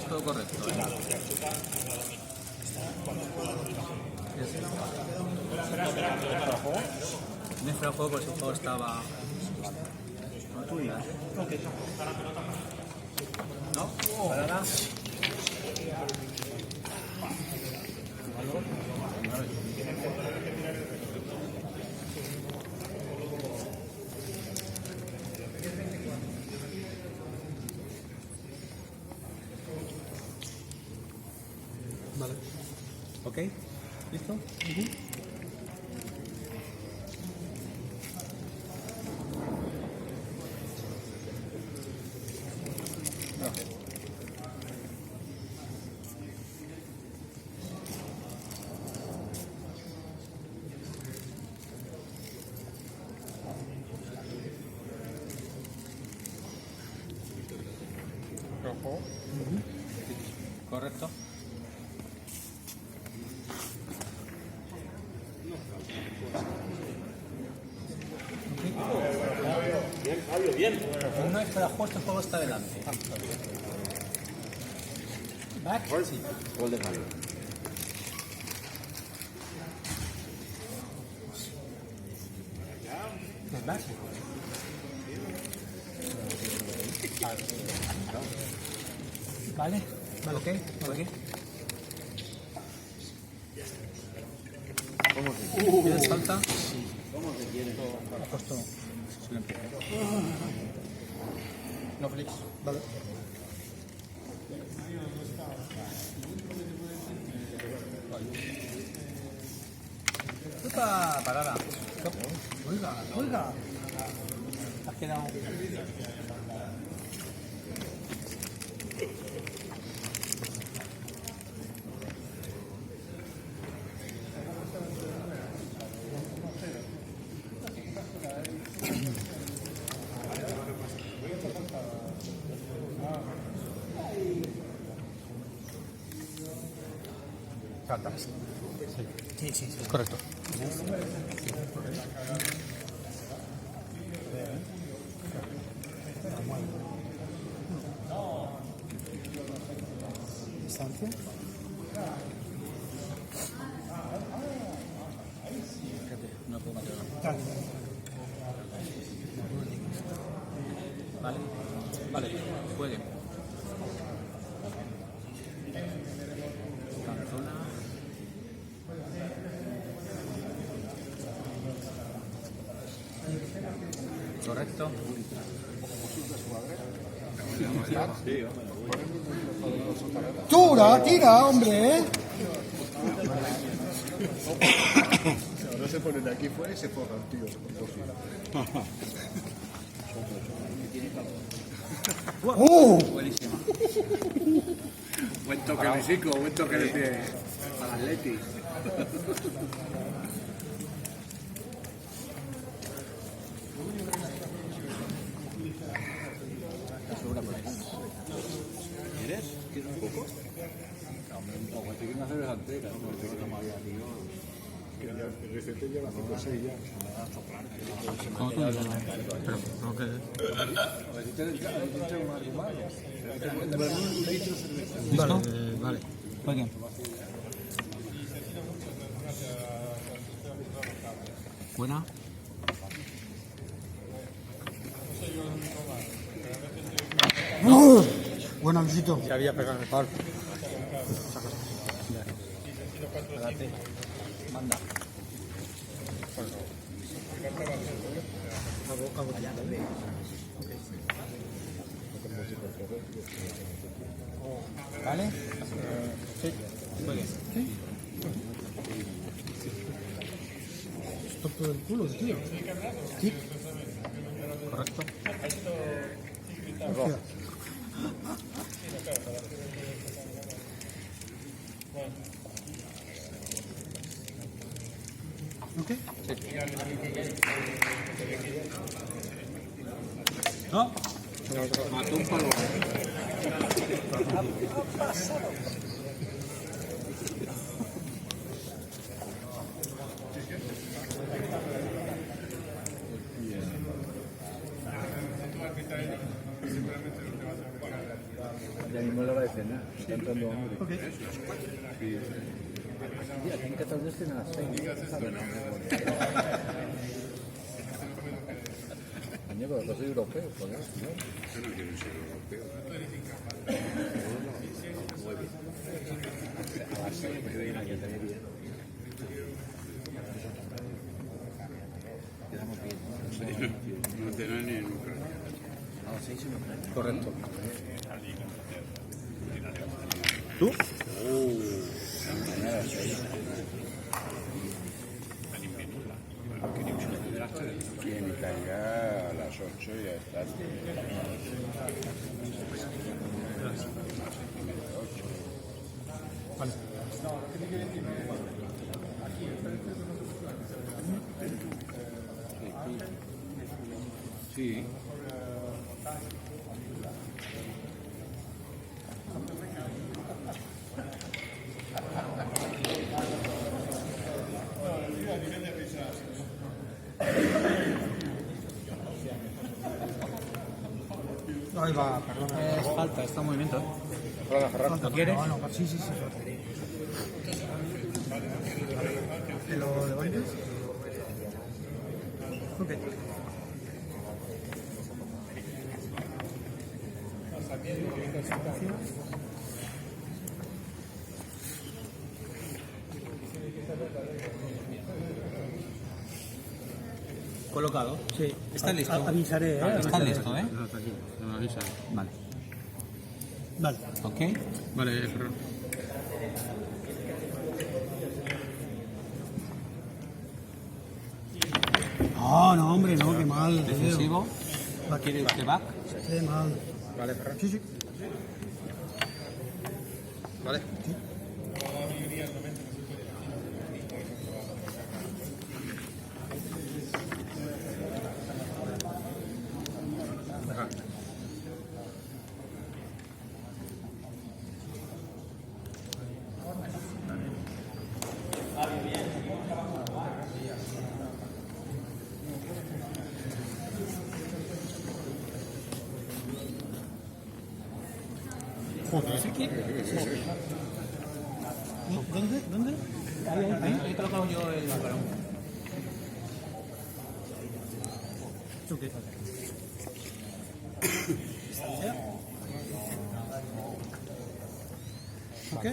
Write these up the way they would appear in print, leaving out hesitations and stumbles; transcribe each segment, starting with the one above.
todo correcto. Me fuera juego porque el juego estaba. No, tú digas. ¿No? ¿Parada? Vale. ¿Ok? ¿Listo? Rojo. Correcto. Bien, Fabio, bien. Una vez cada juego, este juego está delante. ¿Back? Sí. Gol de Fabio. ¿Es back? Vale. Vale, ok. Vale, ok. ¿Cómo se ¿Tienes falta? ¿Cómo se quiere? Ha puesto silencio. No, Félix. Vale. ¡Opa! Parada. Oiga, oiga. Has quedado. Falta. Sí, sí, sí. Correcto. Distancia. No puedo matar. Vale. Vale. Juegue. Canzona. Correcto. ¡Tira, tira, hombre! Ahora se pone de aquí fuera y se forra el tío. Buenísima. Buen toque de Zico, buen toque de pie para Atleti. ¿Quieres? ¿Quieres un poco? Un poco, te quiero hacer delantera, ¿no? Porque no me había tío. El RCT lleva 5 o 6 ya. Como tú digas, pero no que... Vale, vale. Jueguen. Buena. Buena, Luisito. Ya había pegado el palo. Espérate. Manda. ¿Vale? Sí. Juegue. ¿Sí? Esto por el culo, tío. Sí. Correcto. Hostia. ¿Ok? ¿No? Mató un palo. Ya mismo lo va a cenar. Ok. Aquí en Cataluña tienen las 6. Año, pero yo soy europeo, por eso, ¿no? Yo no quiero ser europeo. Muy bien. A las 6 me viene aquí a tener bien. Quedamos bien. No tenés ni nunca. A las 6 y Correcto. ¿Tú? Quien caiga a las 8 ya está. Vale. Sí. Ahí va, perdona. Es falta, está en movimiento. ¿Lo quieres? No, no, sí, sí, sí. ¿Te lo levantes? Ok. Colocado. Sí. Está listo. Avisaré, ¿eh? Está listo, ¿eh? Me avisa. Vale. Vale. Ok. Vale, Ferran. No, no, hombre, no, qué mal. tío. Defensivo. Va, ¿Quiere usted back? Qué mal. Vale, Ferran. Sí, sí. Vale. Joder. ¿Dónde? ¿Dónde? Ahí he colocado yo el balón. Ok. Ok.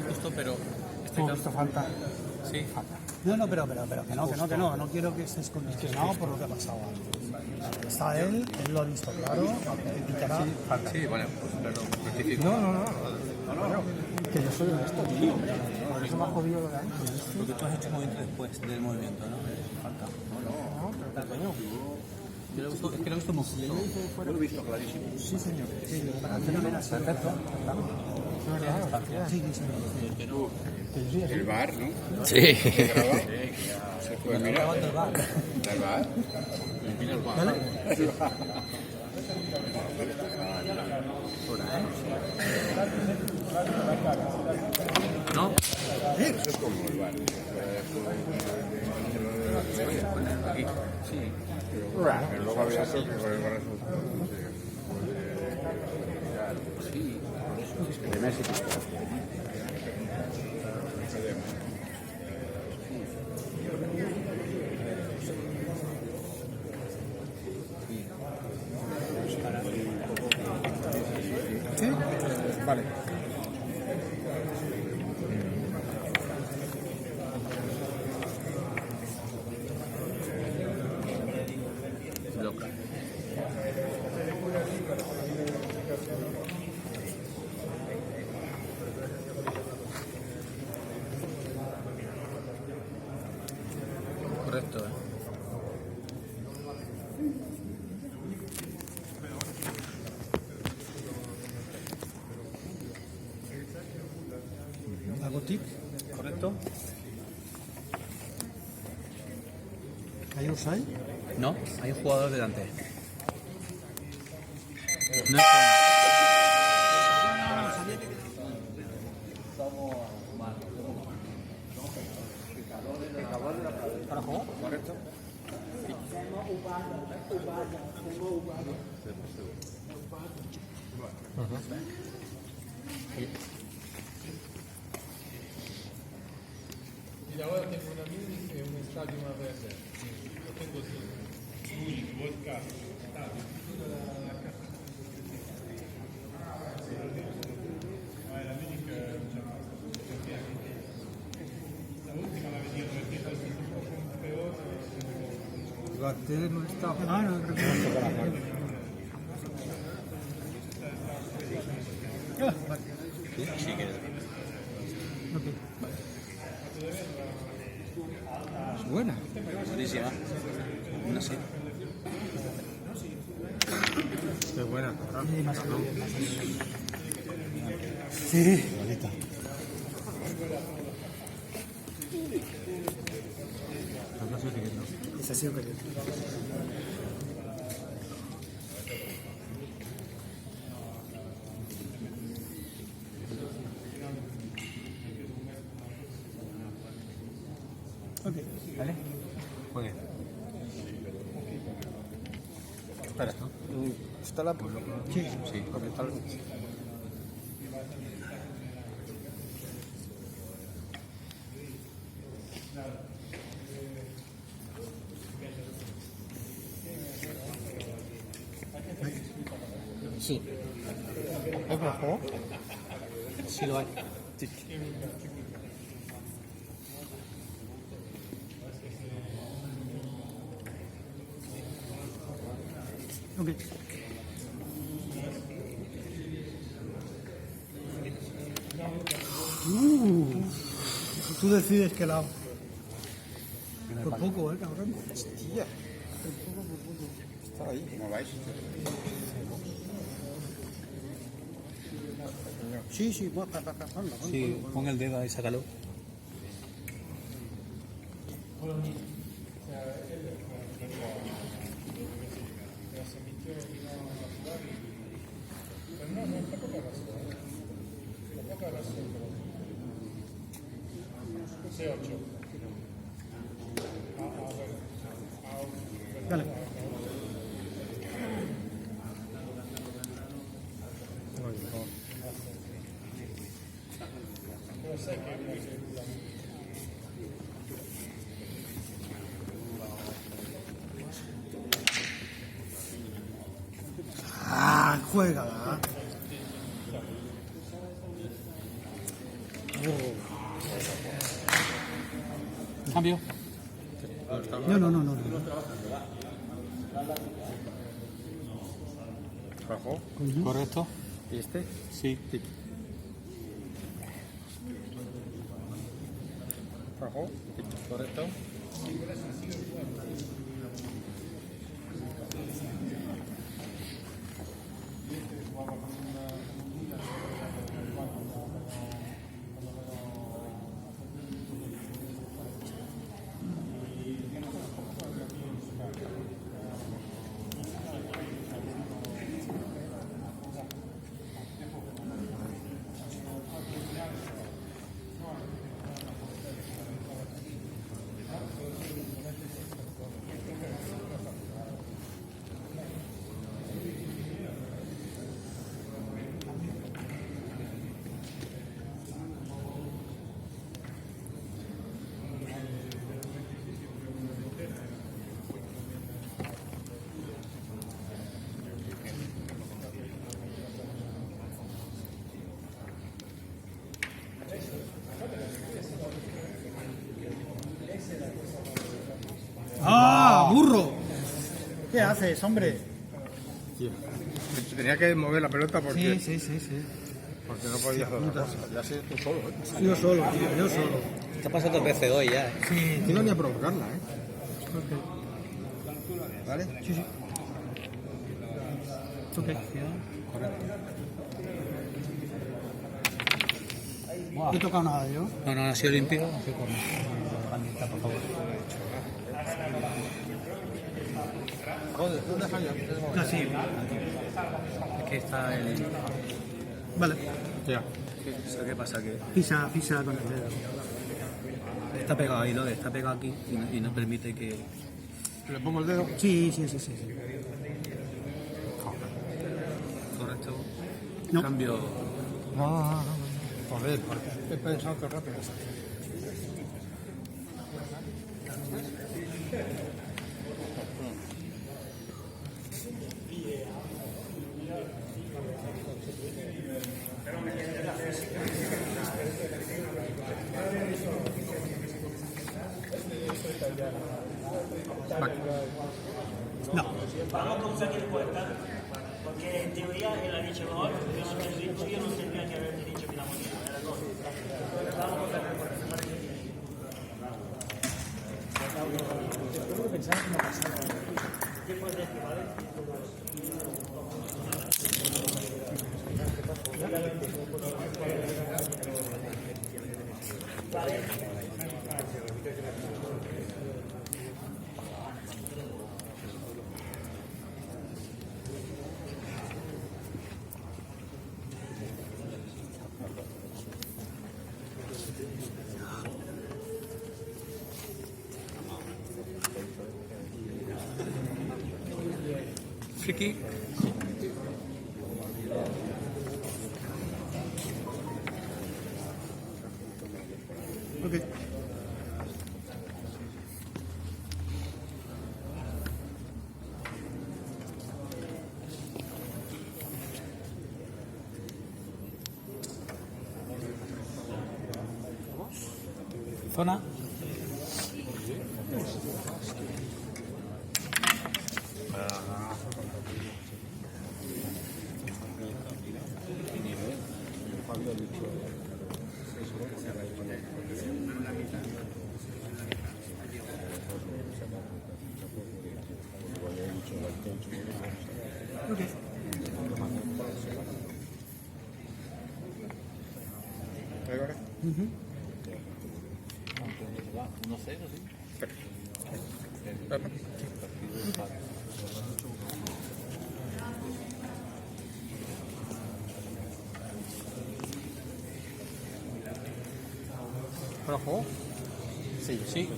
Justo, pero este Esto falta. sí. No, pero que no. No quiero que estés condicionado por lo que ha pasado antes. Está él lo ha visto claro, indicará falta. Sí, vale, pues perdón, rectifico. No. Que yo soy honesto, tío. Por eso me ha jodido lo de antes. Porque tú has hecho movimiento después del movimiento, ¿no? Falta. No, pero coño. Yo lo he visto, es que lo he visto muy justo. Yo lo he visto clarísimo. Sí, señor. Sí, perfecto. Sí, sí. El bar, ¿no? Sí. ¿Se graba? Se puede mirar. Grabando el bar. ¿El bar? ¿Vale? ¿No? Eso es como el bar. Aquí. Sí. Pero luego había otro que con el bar Sí. de México. ¿Sí? Vale. Loca. Correcto, ¿eh? ¿Hago tic? Correcto. ¿Hay offside? No, hay un jugador delante. No es ¿Para jugar? Correcto. E agora tengo una mini e un estadio una verde. Lo tengo lui, vodka, Gatte non sta. Ah, no, creo que Sí, que Es buena. buenísima. No sé. Qué buena. Sí, más sí, bonita. No sé si no. Es así, ok. Ok. ¿Vale? Juegue. Espera. ¿Está la por Sí. Sí, porque está Sí. ¿Hay para juego? Sí lo hay. Sí. Ok. Tú decides qué lado. Por poco, cabrón. Hostia. Está ahí, ¿cómo vais? Sí, sí, ponlo. Sí, pon el dedo ahí, sácalo. Dale. Ah, juégala. Cambio. No. ¿Bajo? Correcto. ¿Y este? Sí. ¿Bajo? Correcto. ¡Ah, burro! ¿Qué haces, hombre? Tenía que mover la pelota porque, Sí. porque no podía hacer otra cosa. Ya sé tú solo, ¿eh? Yo solo, tío, yo solo. Está pasando veces hoy ya. Sí, No ni a provocarla, ¿eh? ¿Vale? sí. Ok. No he tocado nada yo. No, ha sido limpio. Por favor. Joder, ¿dónde dejas ya? Así. Es que está el... Vale. Ya. ¿Qué pasa? Que Pisa con el dedo. está pegado ahí, ¿no? Está pegado aquí y no permite que... ¿Le pongo el dedo? Sí. Correcto. No. Cambio... Joder, porque he pensado que rápido. No. Vamos con cualquier puerta, porque en teoría él ha dicho, no, yo no tendría que haber dicho que la moneda era todo. Vamos con cualquier puerta. Pensaba que no pasaba. Después de esto, ¿vale? Friki. Ok. Zona. ¿Para juego? Sí.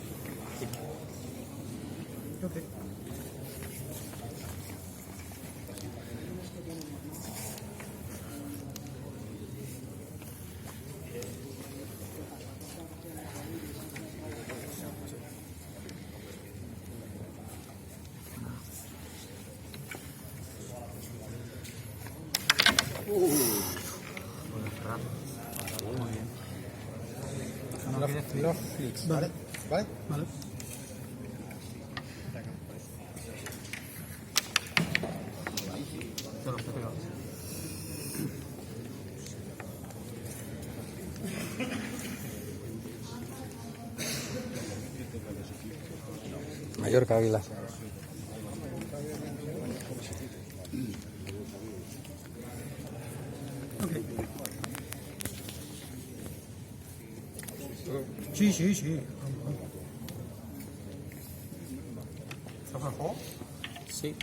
Ok. Vale. ¿Vale? Vale. Mallorca, Águila. Sí. ¿Estás para juego? Sí.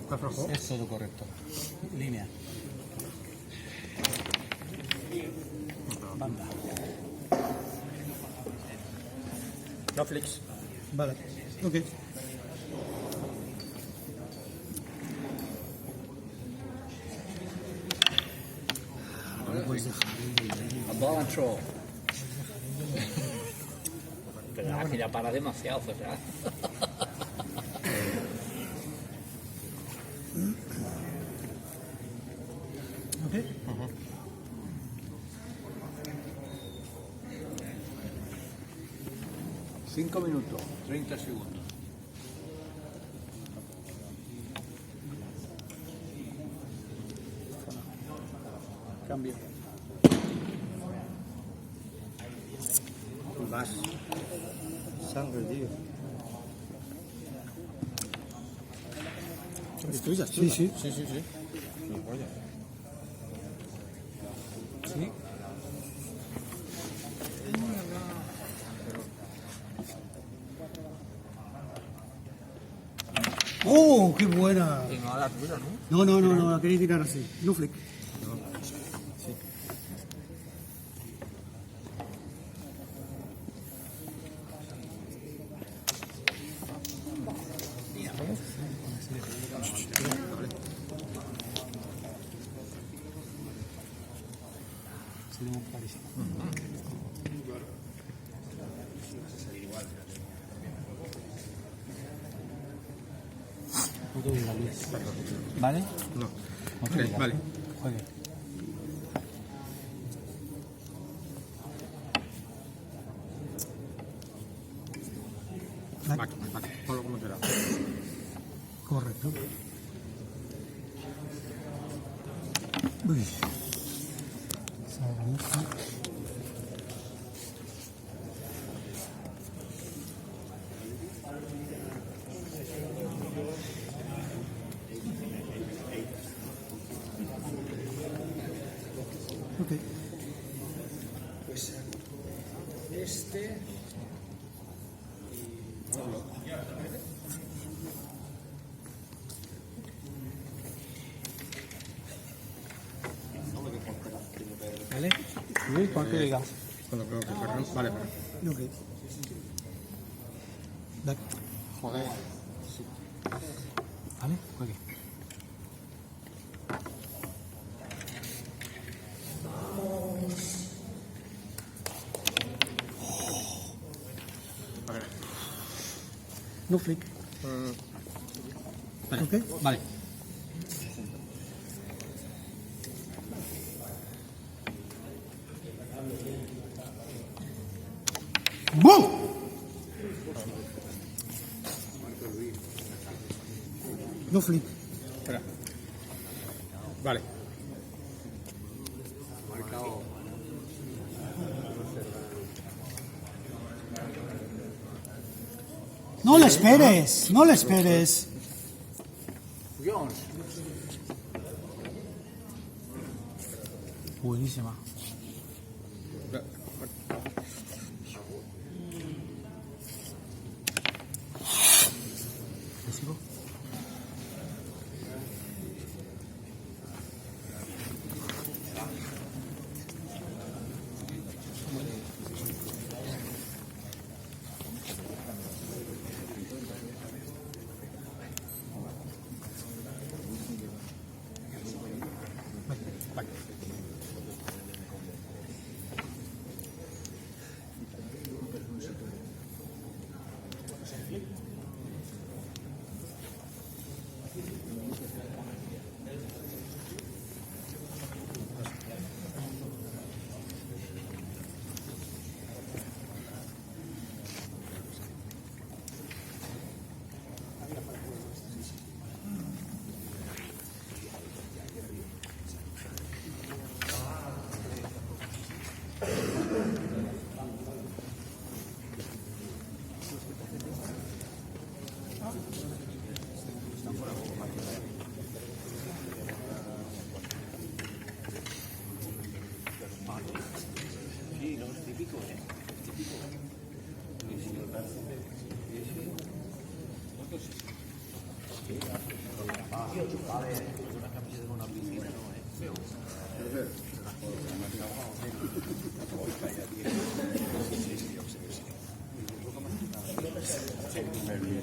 ¿Estás para juego? Es todo correcto. Línea. Banda. No flicks. Vale. Ok. No puedes dejar. Ball and throw. Pero es que ya para demasiado, ¿verdad? Ok. 5 minutos, 30 segundos. Cambio. Vas. Sangre, tío. ¿Es tuya? Sí. Sí. ¡Oh, qué buena! Venga, a dar duro, ¿no? No, la queréis tirar así. No flick. ¿Vale? No. Ok, vale. Juegue. Back, ponlo como quieras. Correcto. Uy. Salga. Ok. Pues este. ¿Vale? Sí, cuando digas. Cuando creo que perdón. Vale, Ok. Back. Joder. ¿Vale? Juegue. No flick. Vale. Ok. Vale. ¡Bum! No flick. Espera. Vale. No le esperes, no le esperes. Buenísima. ¿Le sigo?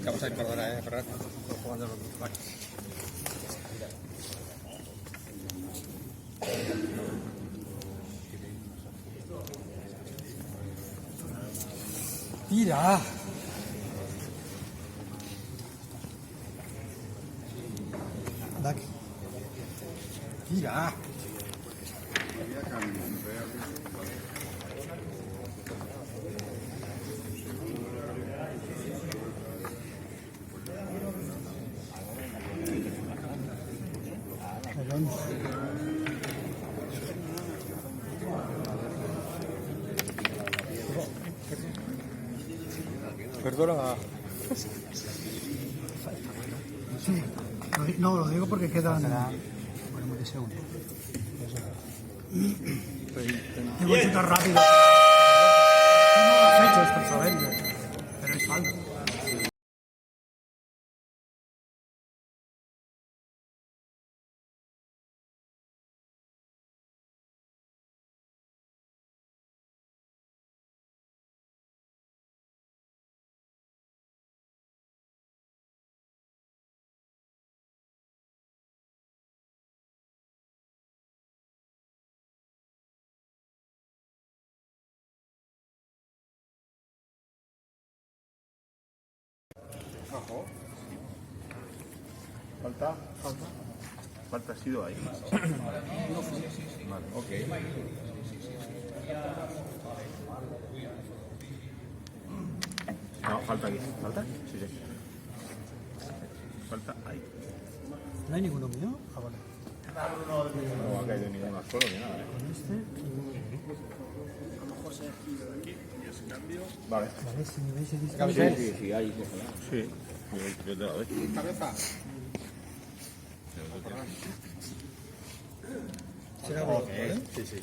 Vamos a ir, perdona, Ferran. Vale. Tira. Back. Tira. Perdón. Perdona. Sí. No, lo digo porque quedan. Ponemos de segundo. Tengo que chutar rápido. No lo has hecho, es por saberlo. Pero es falta. Falta. Falta ha sido ahí. Vale, ok. No, falta aquí. ¿Falta? Sí, sí. Falta ahí. ¿No hay ninguno mío? Ah, vale. No ha caído ninguna solo ni nada. Con este. Vale. Vale, si me veis el Sí, ahí, cógela. Sí. Yo te la doy. será bueno, ¿vale? Sí, sí.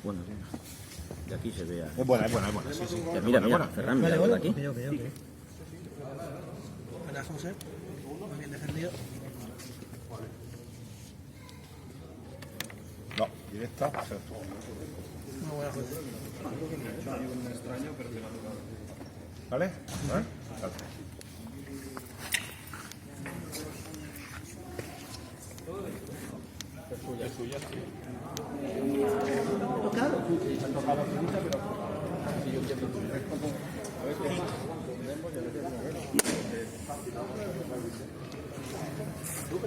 Bueno, de aquí se vea. Es buena, sí, sí. Mira, Ferran, mira, Vale, de aquí. ok. Hola, José. Muy bien defendido. No, directa. Perfecto. Muy buena José. ¿Vale? ¿Vale?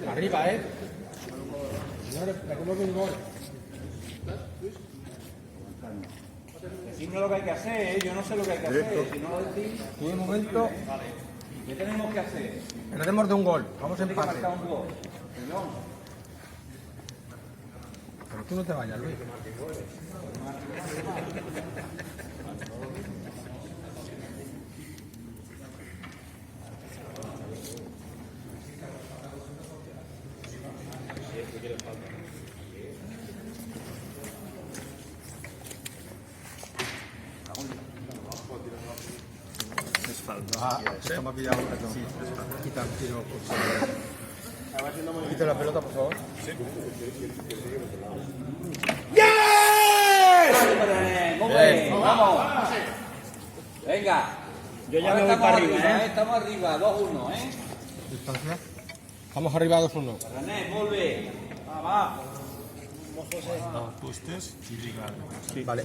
Arriba, Señores, tenemos un gol. Decidme lo que hay que hacer, yo no sé lo que hay que hacer. Si no lo decís, tú de momento. ¿Qué tenemos que hacer? Perdemos de un gol, vamos a empate. Un gol. Pero tú no te vayas, Luis. Esto me ha pillado un reto. Quita el tiro. Quita la pelota, por favor. Bien, vamos. Venga. Yo ya me voy para arriba, Estamos arriba, 2-1, Distancia. Vamos arriba 2-1. René, vuelve. Va. Vale.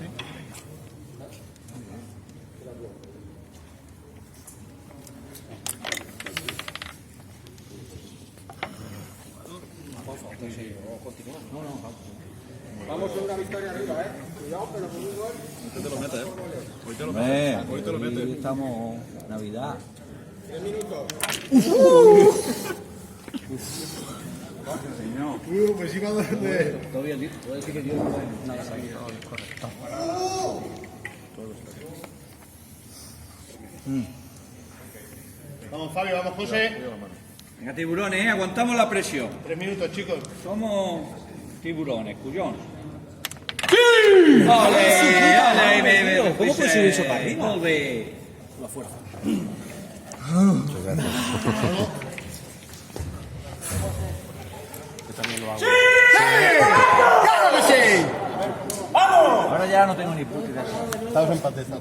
Vamos a una victoria arriba, Cuidado, pero con un gol. Hoy te lo metes, Hoy te lo metes. Hoy estamos Navidad. 3 minutos. Pues iba a darle. Todavía puedo decir que Dios nada salido. Correcto. Vamos, Fabio, vamos, José. Venga, tiburones, aguantamos la presión. 3 minutos, chicos. Somos tiburones, cuyón. ¡Sí! ¡Ole! ¡Bebe! ¿Cómo puede subir eso para arriba? ¡Volve! La fuerza. Ahora ya no tengo ni puta idea. Estamos empates, ¿no?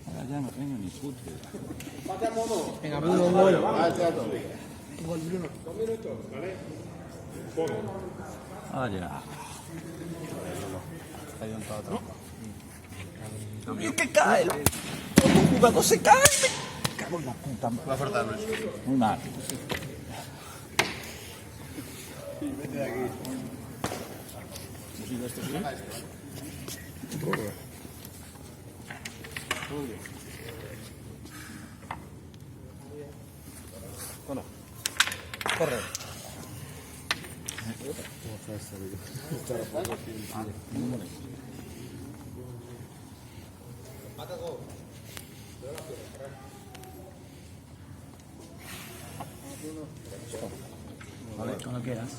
Ahora ya no tengo ni puta idea. Venga, Bruno, un gol. Ah, ya. ¡Mira que cae! El jugador se cae. Me cago en la puta. Va a faltar, Luis. Un mal. Vete de aquí. Corre. Cuando quieras.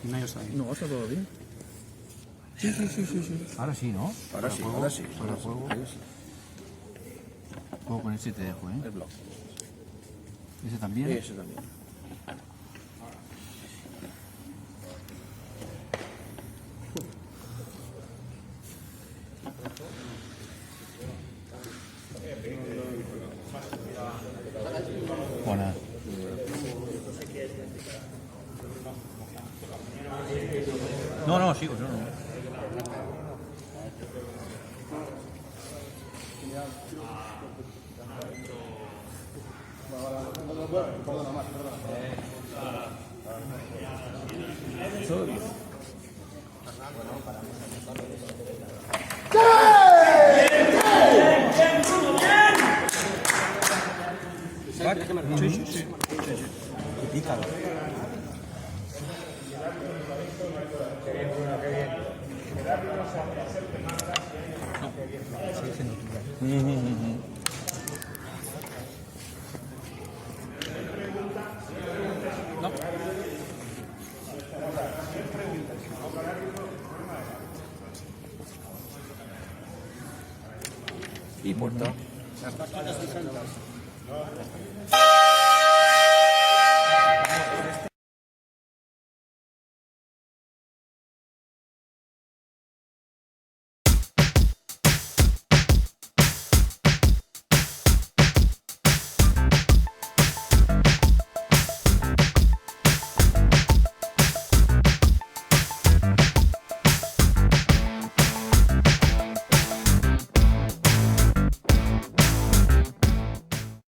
No, está todo bien. Sí. Ahora sí, ¿no? Ahora sí. Para juego. Puedo poner si te dejo, ¿eh? El blog. ¿Ese también? Ese también. Y puerta.